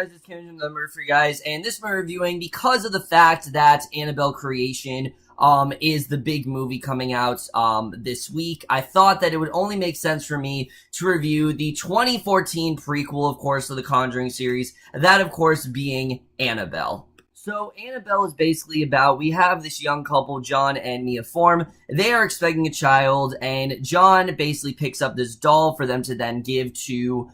guys? It's Kevin from the Murphy guys, and this we're reviewing because of the fact that Annabelle Creation is the big movie coming out this week. I thought that it would only make sense for me to review the 2014 prequel, of course, of the Conjuring series, that of course being Annabelle. So Annabelle is basically about, we have this young couple, John and Mia Form. They are expecting a child, and John basically picks up this doll for them to then give to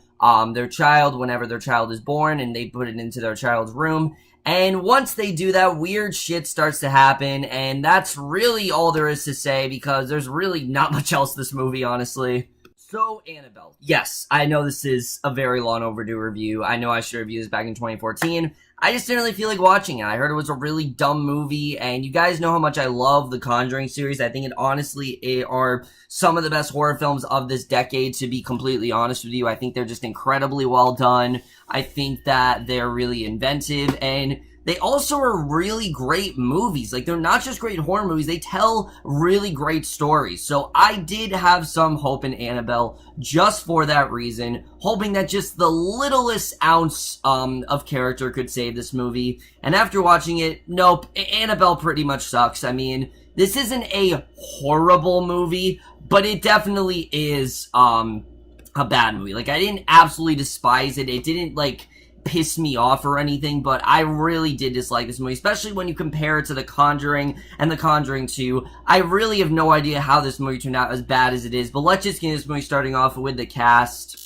their child whenever their child is born, and they put it into their child's room. And once they do that, weird shit starts to happen, and that's really all there is to say, because there's really not much else to this movie, honestly. So, Annabelle. Yes, I know this is a very long overdue review. I know I should review this back in 2014. I just didn't really feel like watching it. I heard it was a really dumb movie, and you guys know how much I love the Conjuring series. I think it honestly are some of the best horror films of this decade, to be completely honest with you. I think they're just incredibly well done. I think that they're really inventive, and they also are really great movies. Like, they're not just great horror movies, they tell really great stories. So I did have some hope in Annabelle just for that reason, hoping that just the littlest ounce of character could save this movie. And after watching it, nope, Annabelle pretty much sucks. I mean, this isn't a horrible movie, but it definitely is a bad movie. Like, I didn't absolutely despise it. It didn't, like, piss me off or anything, but I really did dislike this movie, especially when you compare it to The Conjuring and The Conjuring 2. I really have no idea how this movie turned out as bad as it is, but let's just get this movie starting off with the cast.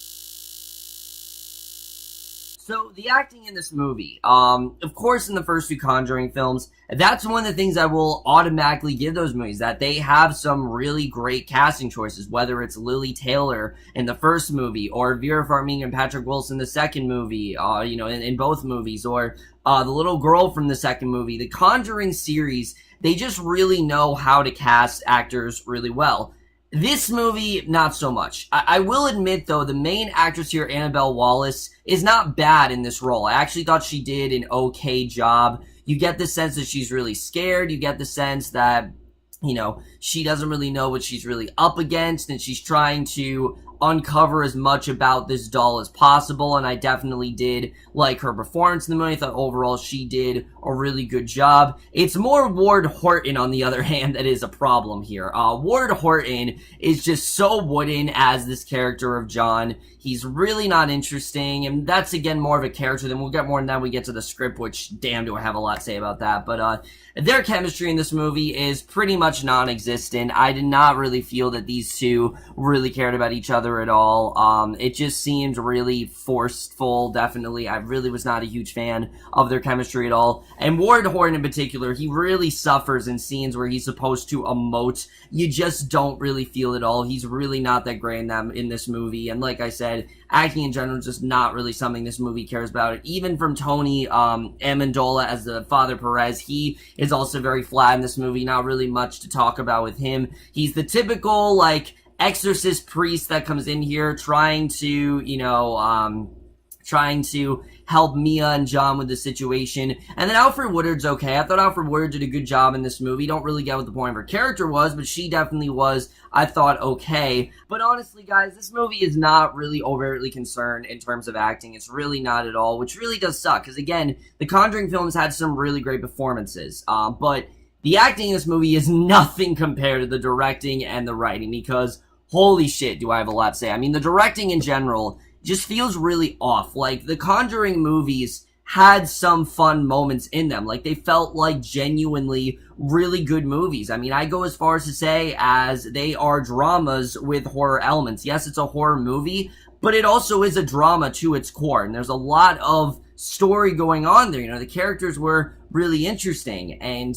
So, the acting in this movie, of course in the first two Conjuring films, that's one of the things I will automatically give those movies, that they have some really great casting choices, whether it's Lily Taylor in the first movie, or Vera Farmiga and Patrick Wilson in the second movie, in both movies, or the little girl from the second movie. The Conjuring series, they just really know how to cast actors really well. This movie, not so much. I will admit, though, the main actress here, Annabelle Wallis, is not bad in this role. I actually thought she did an okay job. You get the sense that she's really scared. You get the sense that, she doesn't really know what she's really up against, and she's trying to uncover as much about this doll as possible, and I definitely did like her performance in the movie. I thought overall she did a really good job. It's more Ward Horton, on the other hand, that is a problem here. Ward Horton is just so wooden as this character of John. He's really not interesting, and that's, again, more of a character. Then we'll get more than that when we get to the script, which, damn, do I have a lot to say about that. But their chemistry in this movie is pretty much non-existent. I did not really feel that these two really cared about each other at all. It just seemed really forceful, definitely. I really was not a huge fan of their chemistry at all. And Ward Horton in particular, he really suffers in scenes where he's supposed to emote. You just don't really feel it all. He's really not that great in this movie. And like I said, acting in general is just not really something this movie cares about. Even from Tony Amendola as the Father Perez, he is also very flat in this movie. Not really much to talk about with him. He's the typical, like, exorcist priest that comes in here trying to, trying to help Mia and John with the situation. And then Alfre Woodard's okay. I thought Alfre Woodard did a good job in this movie. Don't really get what the point of her character was, but she definitely was, I thought, okay. But honestly, guys, this movie is not really overtly concerned in terms of acting. It's really not at all, which really does suck. Because again, the Conjuring films had some really great performances. But the acting in this movie is nothing compared to the directing and the writing, because holy shit, do I have a lot to say. I mean, the directing in general just feels really off. Like, the Conjuring movies had some fun moments in them. Like, they felt like genuinely really good movies. I mean, I go as far as to say as they are dramas with horror elements. Yes, it's a horror movie, but it also is a drama to its core. And there's a lot of story going on there. The characters were really interesting. And,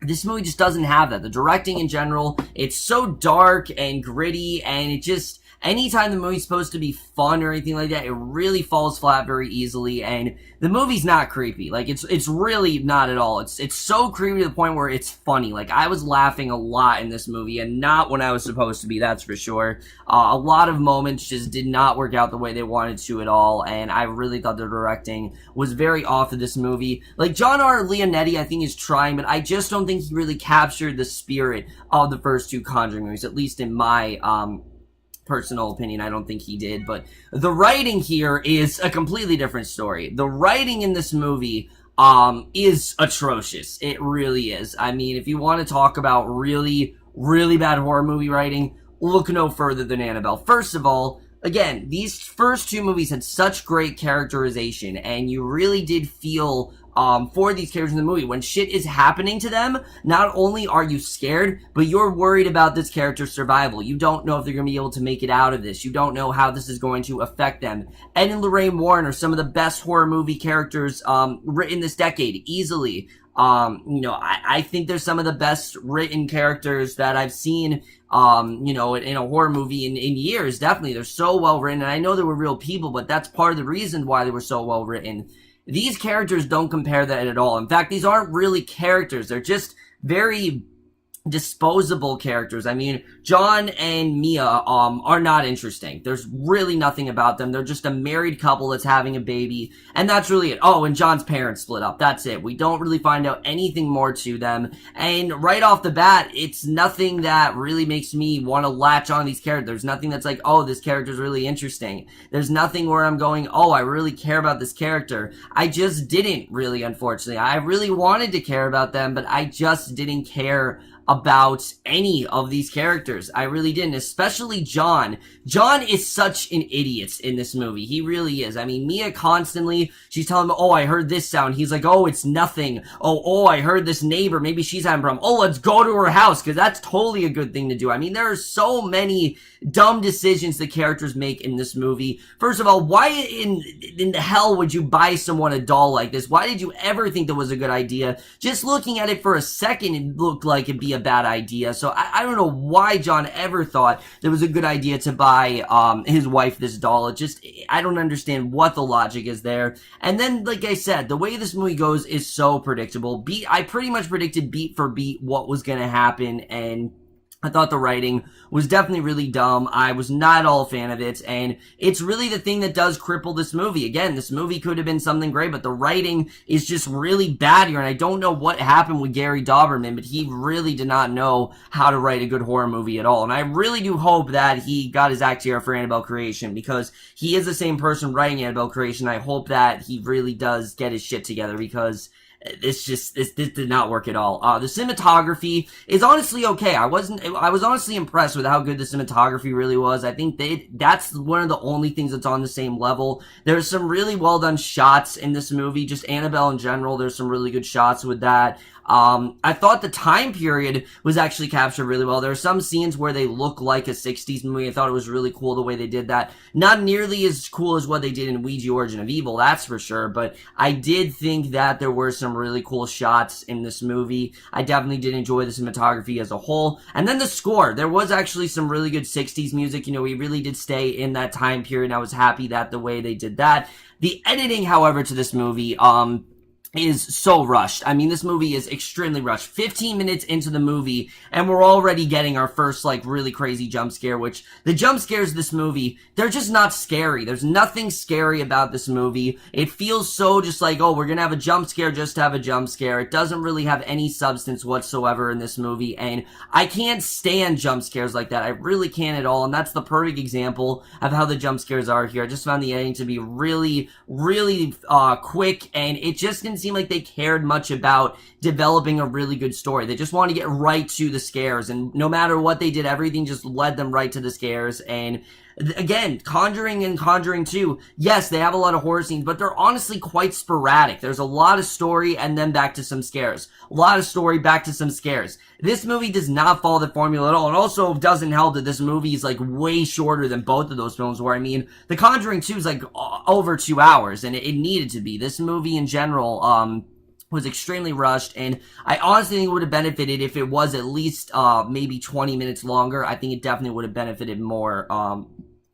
this movie just doesn't have that. The directing in general, it's so dark and gritty, and it just, anytime the movie's supposed to be fun or anything like that, it really falls flat very easily, and the movie's not creepy. Like, it's really not at all. It's so creepy to the point where it's funny. Like, I was laughing a lot in this movie, and not when I was supposed to be, that's for sure. A lot of moments just did not work out the way they wanted to at all, and I really thought the directing was very off of this movie. Like, John R. Leonetti, I think, is trying, but I just don't think he really captured the spirit of the first two Conjuring movies, at least in my personal opinion, I don't think he did, but the writing here is a completely different story. The writing in this movie is atrocious. It really is. I mean, if you want to talk about really, really bad horror movie writing, look no further than Annabelle. First of all, again, these first two movies had such great characterization, and you really did feel for these characters in the movie. When shit is happening to them, not only are you scared, but you're worried about this character's survival. You don't know if they're going to be able to make it out of this. You don't know how this is going to affect them. Ed and Lorraine Warren are some of the best horror movie characters written this decade, easily. I think they're some of the best written characters that I've seen, in a horror movie in years. Definitely. They're so well written. And I know they were real people, but that's part of the reason why they were so well written. These characters don't compare that at all. In fact, these aren't really characters. They're just very disposable characters. I mean, John and Mia are not interesting. There's really nothing about them. They're just a married couple that's having a baby, and that's really it. Oh, and John's parents split up. That's it. We don't really find out anything more to them, and right off the bat, it's nothing that really makes me want to latch on these characters. There's nothing that's like, oh, this character's really interesting. There's nothing where I'm going, oh, I really care about this character. I just didn't really, unfortunately. I really wanted to care about them, but I just didn't care about any of these characters. I really didn't, especially John. John is such an idiot in this movie. He really is. I mean, Mia constantly, she's telling him, oh, I heard this sound. He's like, oh, it's nothing. Oh, I heard this neighbor. Maybe she's having a problem. Oh, let's go to her house, because that's totally a good thing to do. I mean, there are so many dumb decisions the characters make in this movie. First of all, why in the hell would you buy someone a doll like this? Why did you ever think that was a good idea? Just looking at it for a second, it looked like it'd be a bad idea. So I don't know why John ever thought it was a good idea to buy his wife this doll. It just, I don't understand what the logic is there. And then, like I said, the way this movie goes is so predictable. I pretty much predicted beat for beat what was going to happen, and I thought the writing was definitely really dumb. I was not all a fan of it, and it's really the thing that does cripple this movie. Again, this movie could have been something great, but the writing is just really bad here, and I don't know what happened with Gary Dauberman, but he really did not know how to write a good horror movie at all, and I really do hope that he got his act here for Annabelle Creation, because he is the same person writing Annabelle Creation. I hope that he really does get his shit together, because this did not work at all. The cinematography is honestly okay. I was honestly impressed with how good the cinematography really was. I think that's one of the only things that's on the same level. There's some really well done shots in this movie, just Annabelle in general. There's some really good shots with that. I thought the time period was actually captured really well. There are some scenes where they look like a 60s movie. I thought it was really cool the way they did that. Not nearly as cool as what they did in Ouija Origin of Evil, that's for sure, but I did think that there were some really cool shots in this movie. I definitely did enjoy the cinematography as a whole. And then the score. There was actually some really good 60s music. You know, we really did stay in that time period, and I was happy that the way they did that. The editing, however, to this movie, is so rushed. I mean, this movie is extremely rushed. 15 minutes into the movie, and we're already getting our first, like, really crazy jump scare, which, the jump scares of this movie, they're just not scary. There's nothing scary about this movie. It feels so just like, oh, we're gonna have a jump scare just to have a jump scare. It doesn't really have any substance whatsoever in this movie, and I can't stand jump scares like that. I really can't at all, and that's the perfect example of how the jump scares are here. I just found the editing to be really, really, quick, and it just didn't seem like they cared much about developing a really good story. They just wanted to get right to the scares, and no matter what they did, everything just led them right to the scares. And again, Conjuring and Conjuring 2, yes, they have a lot of horror scenes, but they're honestly quite sporadic. There's a lot of story and then back to some scares. A lot of story, back to some scares. This movie does not follow the formula at all, and also doesn't help that this movie is like way shorter than both of those films were. I mean, The Conjuring 2 is like over 2 hours, and it needed to be. This movie in general, was extremely rushed, and I honestly think it would have benefited if it was at least, maybe 20 minutes longer. I think it definitely would have benefited more,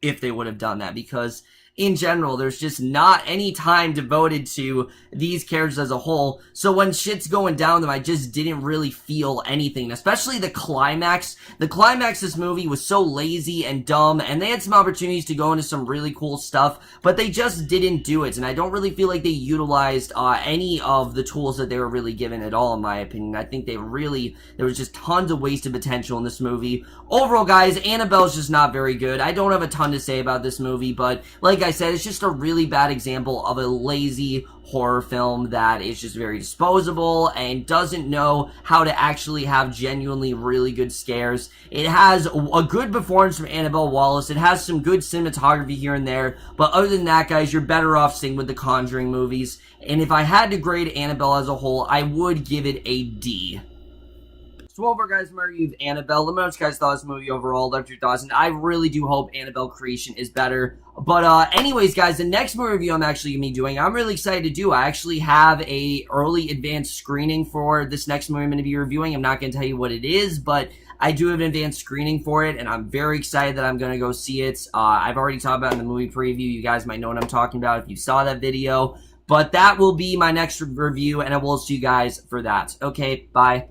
if they would have done that, because in general. There's just not any time devoted to these characters as a whole. So when shit's going down them, I just didn't really feel anything, especially the climax. The climax of this movie was so lazy and dumb, and they had some opportunities to go into some really cool stuff, but they just didn't do it, and I don't really feel like they utilized any of the tools that they were really given at all, in my opinion. I think there was just tons of wasted potential in this movie. Overall, guys, Annabelle's just not very good. I don't have a ton to say about this movie, but like I said, it's just a really bad example of a lazy horror film that is just very disposable and doesn't know how to actually have genuinely really good scares. It has a good performance from Annabelle Wallis. It has some good cinematography here and there, but other than that, guys, you're better off staying with the Conjuring movies. And if I had to grade Annabelle as a whole, I would give it a D. So overall, guys, my review of Annabelle. Let me know what you guys thought of this movie overall. Left your thoughts, and I really do hope Annabelle Creation is better. But anyways, guys, the next movie review I'm actually going to be doing, I'm really excited to do. I actually have a early advanced screening for this next movie I'm going to be reviewing. I'm not going to tell you what it is, but I do have an advanced screening for it, and I'm very excited that I'm going to go see it. I've already talked about it in the movie preview. You guys might know what I'm talking about if you saw that video. But that will be my next review, and I will see you guys for that. Okay, bye.